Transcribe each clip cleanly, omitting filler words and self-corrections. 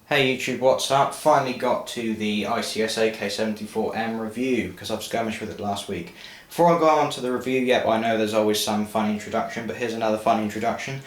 Hey YouTube, what's up? Finally got to the ICS AK74M review because I've skirmished with it last week. Before I go on to the review, yep, I know there's always some funny introduction, but here's another funny introduction.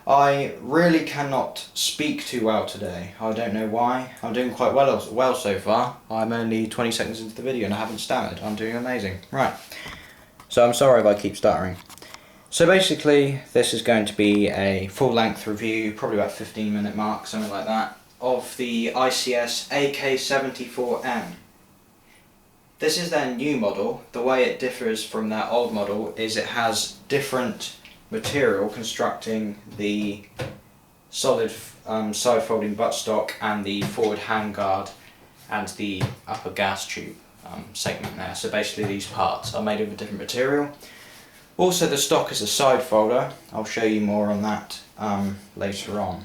I really cannot speak too well today. I don't know why. I'm doing quite well so far. I'm only 20 seconds into the video and I haven't stammered. I'm doing amazing. Right. So I'm sorry if I keep stuttering. So basically, this is going to be a full-length review, probably about 15-minute mark, something like that, of the ICS AK74M. This is their new model. The way it differs from their old model is it has different material constructing the solid side-folding buttstock and the forward handguard and the upper gas tube segment there. So basically these parts are made of a different material. Also, the stock is a side folder. I'll show you more on that later on.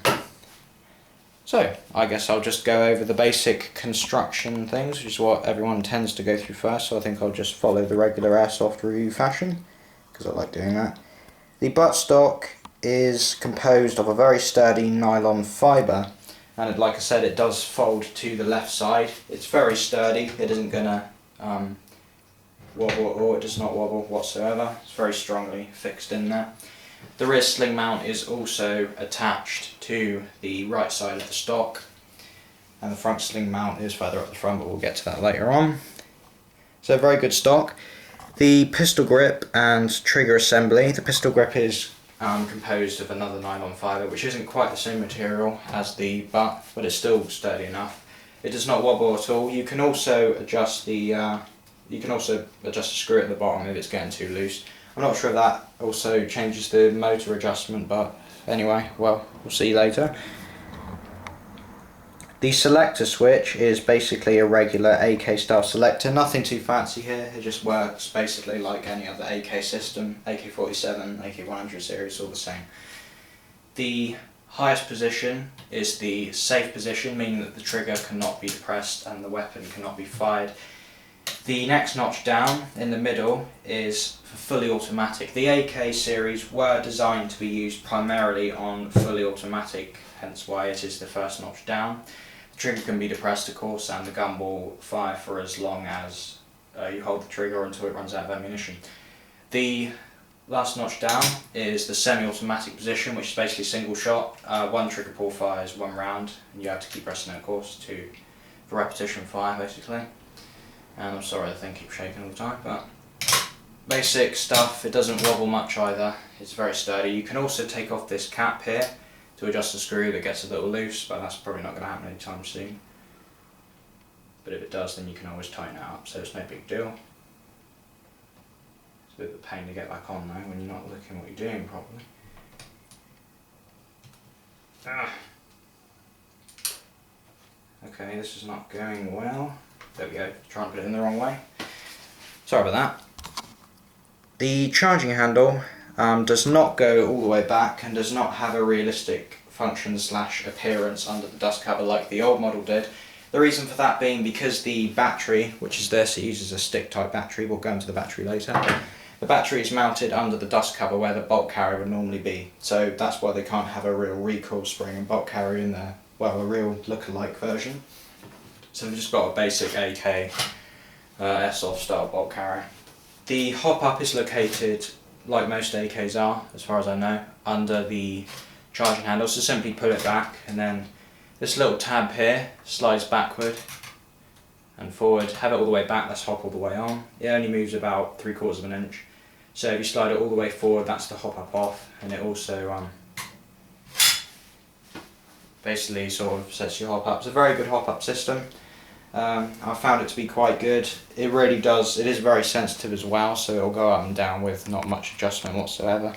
So, I guess I'll just go over the basic construction things, which is what everyone tends to go through first, so I think I'll just follow the regular Airsoft review fashion, because I like doing that. The buttstock is composed of a very sturdy nylon fibre, and like I said, it does fold to the left side. It's very sturdy, it isn't going to wobble, or it does not wobble whatsoever. It's very strongly fixed in there. The rear sling mount is also attached to the right side of the stock, and the front sling mount is further up the front, but we'll get to that later on. So very good stock. The pistol grip and trigger assembly. The pistol grip is composed of another nylon fibre, which isn't quite the same material as the butt, but it's still sturdy enough. It does not wobble at all. You can also adjust the screw at the bottom if it's getting too loose. I'm not sure if that also changes the motor adjustment, but anyway, well, we'll see later. The Selector Switch is basically a regular AK style selector, nothing too fancy here. It just works basically like any other AK system, AK47, AK100 series, all the same. The highest position is the safe position, meaning that the trigger cannot be depressed and the weapon cannot be fired. The next notch down in the middle is for fully automatic. The AK series were designed to be used primarily on fully automatic, hence why it is the first notch down. The trigger can be depressed, of course, and the gun will fire for as long as you hold the trigger until it runs out of ammunition. The last notch down is the semi-automatic position, which is basically single shot. One trigger pull fires one round, and you have to keep pressing it, of course, for repetition fire, basically. And I'm sorry, the thing keeps shaking all the time, but basic stuff. It doesn't wobble much either. It's very sturdy. You can also take off this cap here to adjust the screw that gets a little loose, but that's probably not going to happen anytime soon. But if it does, then you can always tighten it up, so it's no big deal. It's a bit of a pain to get back on though when you're not looking what you're doing properly. Okay, this is not going well. There we go, try and put it in the wrong way. Sorry about that. The charging handle does not go all the way back and does not have a realistic function / appearance under the dust cover like the old model did. The reason for that being because the battery, which is this, it uses a stick type battery, we'll go into the battery later. The battery is mounted under the dust cover where the bolt carrier would normally be. So that's why they can't have a real recoil spring and bolt carrier in there. Well, a real look-alike version. So we've just got a basic AK Airsoft style bolt carrier. The hop-up is located, like most AKs are, as far as I know, under the charging handle. So simply pull it back, and then this little tab here slides backward and forward. Have it all the way back, that's hop all the way on. It only moves about 3/4 of an inch. So if you slide it all the way forward, that's the hop-up off, and it also basically sort of sets your hop up. It's a very good hop-up system. I found it to be quite good. It really does, it is very sensitive as well, so it'll go up and down with not much adjustment whatsoever.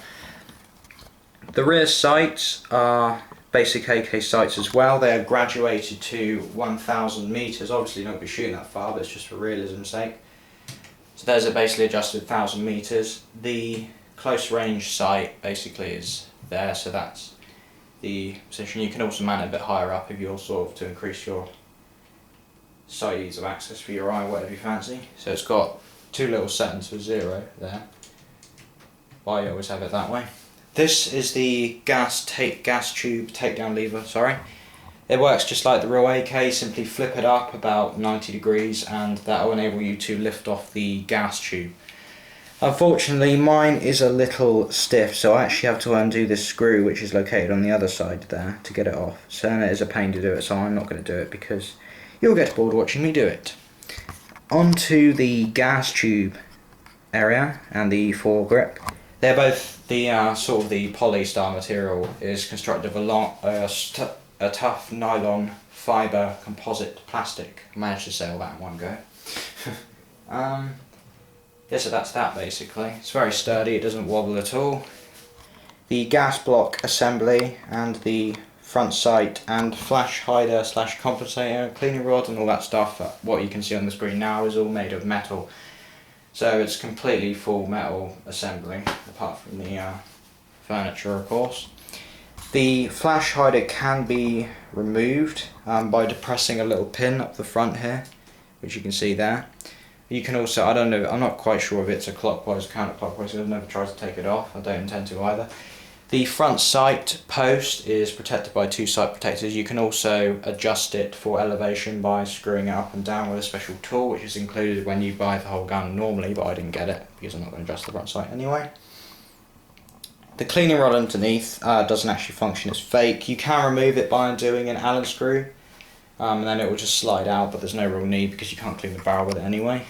The rear sights are basic AK sights as well. They are graduated to 1000 meters. Obviously you're not going to be shooting that far, but it's just for realism's sake. So there's a basically adjusted 1000 meters. The close range sight basically is there, so that's the position. You can also mount it a bit higher up if you're sort of to increase your sight ease of access for your eye, whatever you fancy. So it's got two little settings for 0 there. Why you always have it that way. This is the gas tube takedown lever, sorry. It works just like the real AK, simply flip it up about 90 degrees and that will enable you to lift off the gas tube. Unfortunately mine is a little stiff, so I actually have to undo this screw which is located on the other side there to get it off. So it is a pain to do it, so I'm not going to do it because you'll get bored watching me do it. Onto the gas tube area and the foregrip. They're both the sort of the poly style material is constructed of a tough nylon fibre composite plastic. I managed to say all that in one go. Yeah, so that's that basically. It's very sturdy, it doesn't wobble at all. The gas block assembly and the front sight and flash hider slash compensator, cleaning rod and all that stuff, what you can see on the screen now is all made of metal. So it's completely full metal assembly, apart from the furniture of course. The flash hider can be removed by depressing a little pin up the front here, which you can see there. You can also, I don't know, I'm not quite sure if it's a clockwise or counterclockwise, I've never tried to take it off, I don't intend to either. The front sight post is protected by two sight protectors. You can also adjust it for elevation by screwing it up and down with a special tool, which is included when you buy the whole gun normally, but I didn't get it because I'm not going to adjust the front sight anyway. The cleaning rod underneath doesn't actually function, it's fake. You can remove it by undoing an Allen screw, and then it will just slide out, but there's no real need because you can't clean the barrel with it anyway.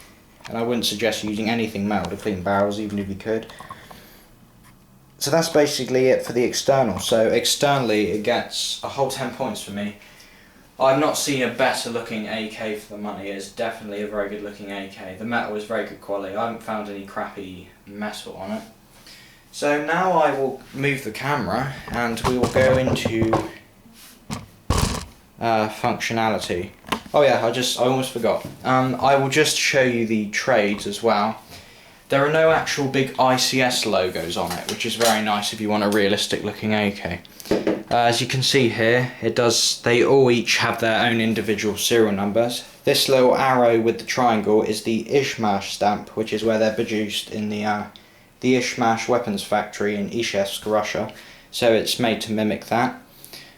And I wouldn't suggest using anything metal to clean barrels, even if you could. So that's basically it for the external. So externally it gets a whole 10 points for me. I've not seen a better looking AK for the money. It's definitely a very good looking AK. The metal is very good quality. I haven't found any crappy metal on it. So now I will move the camera and we will go into functionality. Oh yeah, I almost forgot. I will just show you the trades as well. There are no actual big ICS logos on it, which is very nice if you want a realistic looking AK. As you can see here, they all each have their own individual serial numbers. This little arrow with the triangle is the Ishmash stamp, which is where they're produced in the Ishmash weapons factory in Ishevsk, Russia. So it's made to mimic that,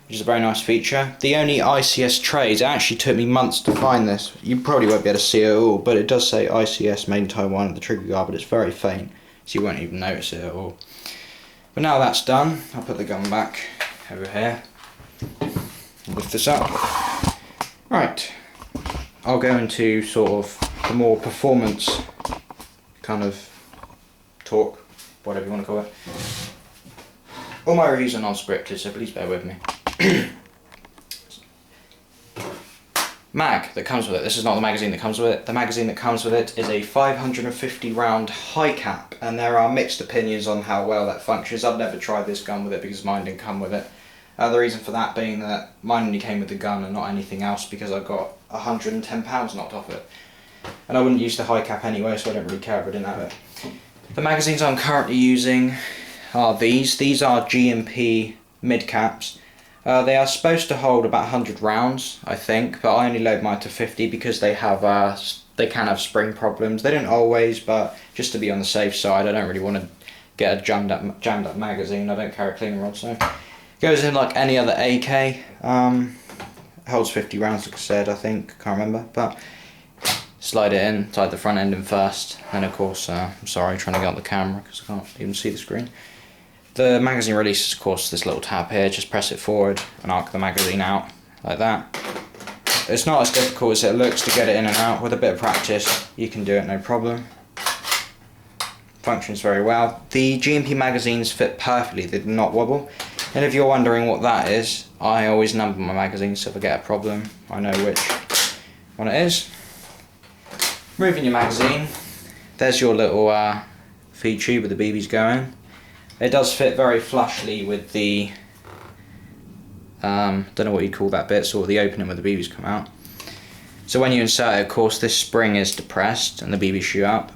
which is a very nice feature. The only ICS trades, it actually took me months to find this. You probably won't be able to see it at all, but it does say ICS made in Taiwan at the trigger guard, but it's very faint, so you won't even notice it at all. But now that's done, I'll put the gun back over here. Lift this up. Right, I'll go into sort of the more performance kind of talk, whatever you want to call it. All my reviews are non-scripted, so please bear with me. Mag that comes with it. This is not the magazine that comes with it. The magazine that comes with it is a 550 round high cap, and there are mixed opinions on how well that functions. I've never tried this gun with it because mine didn't come with it. The reason for that being that mine only came with the gun and not anything else, because I got £110 knocked off it. And I wouldn't use the high cap anyway, so I don't really care if I didn't have it. The magazines I'm currently using are these. These are Gmp mid caps. They are supposed to hold about 100 rounds, I think, but I only load mine to 50 because they can have spring problems. They don't always, but just to be on the safe side, I don't really want to get a jammed up magazine. I don't carry a cleaning rod, so it goes in like any other AK. Holds 50 rounds, like I said, I think, can't remember, but slide it in, slide the front end in first, and of course, I'm sorry, trying to get on the camera because I can't even see the screen. The magazine releases, of course, this little tab here. Just press it forward and arc the magazine out like that. It's not as difficult as it looks to get it in and out. With a bit of practice, you can do it no problem. Functions very well. The Gmp magazines fit perfectly. They do not wobble. And if you're wondering what that is, I always number my magazines, so if I get a problem, I know which one it is. Removing your magazine. There's your little feed tube with the BBs going. It does fit very flushly with the, don't know what you'd call that bit, sort of the opening where the BBs come out. So when you insert it, of course, this spring is depressed and the BBs shoot up.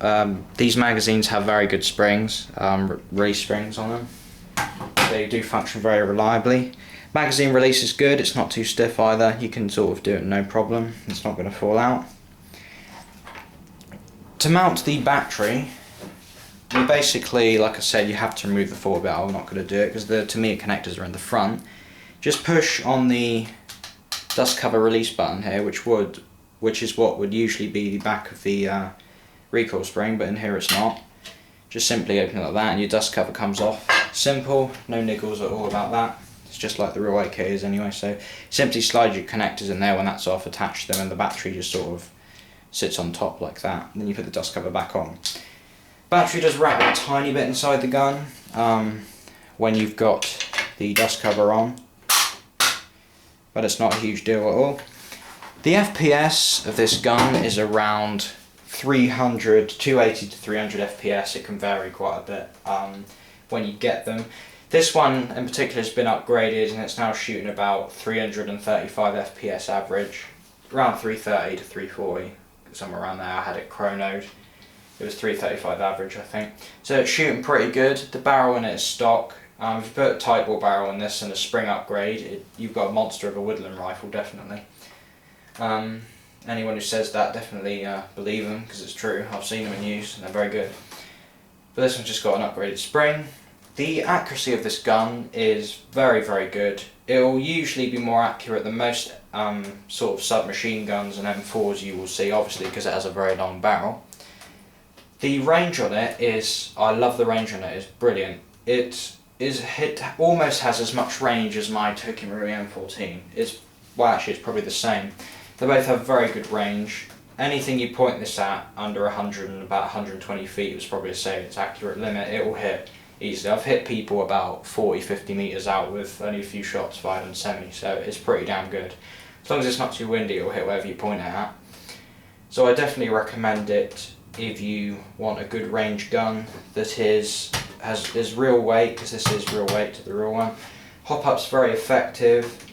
These magazines have very good springs, release springs on them. They do function very reliably. Magazine release is good, it's not too stiff either. You can sort of do it no problem, it's not going to fall out. To mount the battery, you basically, like I said, you have to remove the forward bit. I'm not going to do it because the Tamiya connectors are in the front. Just push on the dust cover release button here, which is what would usually be the back of the recoil spring, but in here it's not. Just simply open it like that and your dust cover comes off. Simple, no niggles at all about that. It's just like the real AK is anyway, so simply slide your connectors in there when that's off, attach them, and the battery just sort of sits on top like that. Then you put the dust cover back on. Battery does rattle a tiny bit inside the gun when you've got the dust cover on, but it's not a huge deal at all. The FPS of this gun is around 280 to 300 FPS. It can vary quite a bit when you get them. This one in particular has been upgraded and it's now shooting about 335 FPS average, around 330 to 340, somewhere around there. I had it chronoed. It was 335 average, I think. So it's shooting pretty good. The barrel in it is stock. If you put a tight bore barrel in this and a spring upgrade, you've got a monster of a woodland rifle, definitely. Anyone who says that, definitely believe them, because it's true. I've seen them in use and they're very good. But this one's just got an upgraded spring. The accuracy of this gun is very, very good. It will usually be more accurate than most sort of submachine guns and M4s you will see, obviously because it has a very long barrel. The range on it is, I love the range on it, it's brilliant. It almost has as much range as my Tokyo Marui M14. Well, actually it's probably the same. They both have very good range. Anything you point this at under 100 and about 120 feet was probably say its accurate limit. It will hit easily. I've hit people about 40-50 metres out with only a few shots fired on semi, so it's pretty damn good. As long as it's not too windy, it will hit wherever you point it at. So I definitely recommend it if you want a good range gun that is real weight, because this is real weight to the real one. Hop-up's very effective.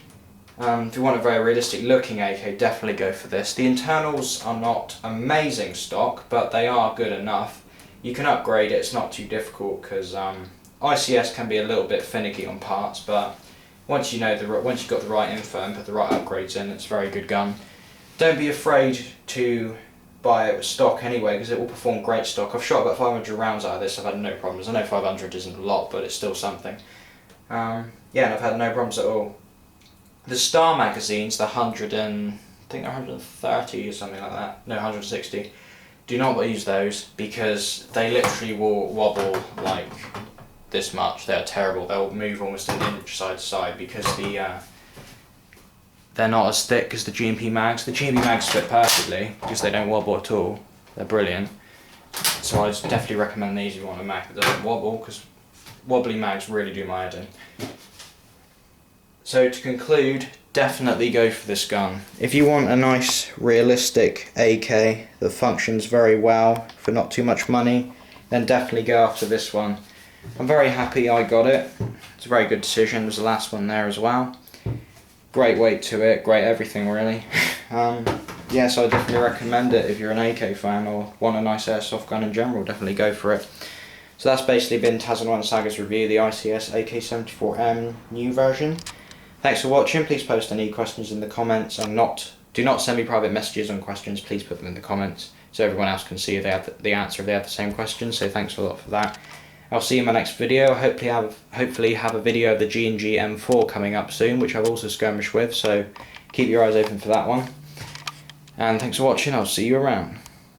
If you want a very realistic looking AK, definitely go for this. The internals are not amazing stock, but they are good enough. You can upgrade it, it's not too difficult, because ICS can be a little bit finicky on parts, but once you've got the right info and put the right upgrades in, it's a very good gun. Don't be afraid to buy it with stock anyway, because it will perform great stock. I've shot about 500 rounds out of this, I've had no problems. I know 500 isn't a lot, but it's still something. Yeah, and I've had no problems at all. The Star magazines, the 130 or something like that, no, 160, do not use those because they literally will wobble like this much. They're terrible. They'll move almost an inch side to side because they're not as thick as the Gmp mags. The Gmp mags fit perfectly because they don't wobble at all. They're brilliant. So I definitely recommend these if you want a mag that doesn't wobble, because wobbly mags really do my head in. So to conclude, definitely go for this gun. If you want a nice realistic AK that functions very well for not too much money, then definitely go after this one. I'm very happy I got it. It's a very good decision. There's the last one there as well. Great weight to it, great everything really. Yeah, so I definitely recommend it if you're an AK fan or want a nice airsoft gun in general, definitely go for it. So that's basically been Taz Saga's review of the ICS AK74M new version. Thanks for watching. Please post any questions in the comments, and do not send me private messages on questions. Please put them in the comments so everyone else can see if they have the answer if they have the same question. So thanks a lot for that. I'll see you in my next video. Hopefully have a video of the G&G M4 coming up soon, which I've also skirmished with, so keep your eyes open for that one. And thanks for watching. I'll see you around.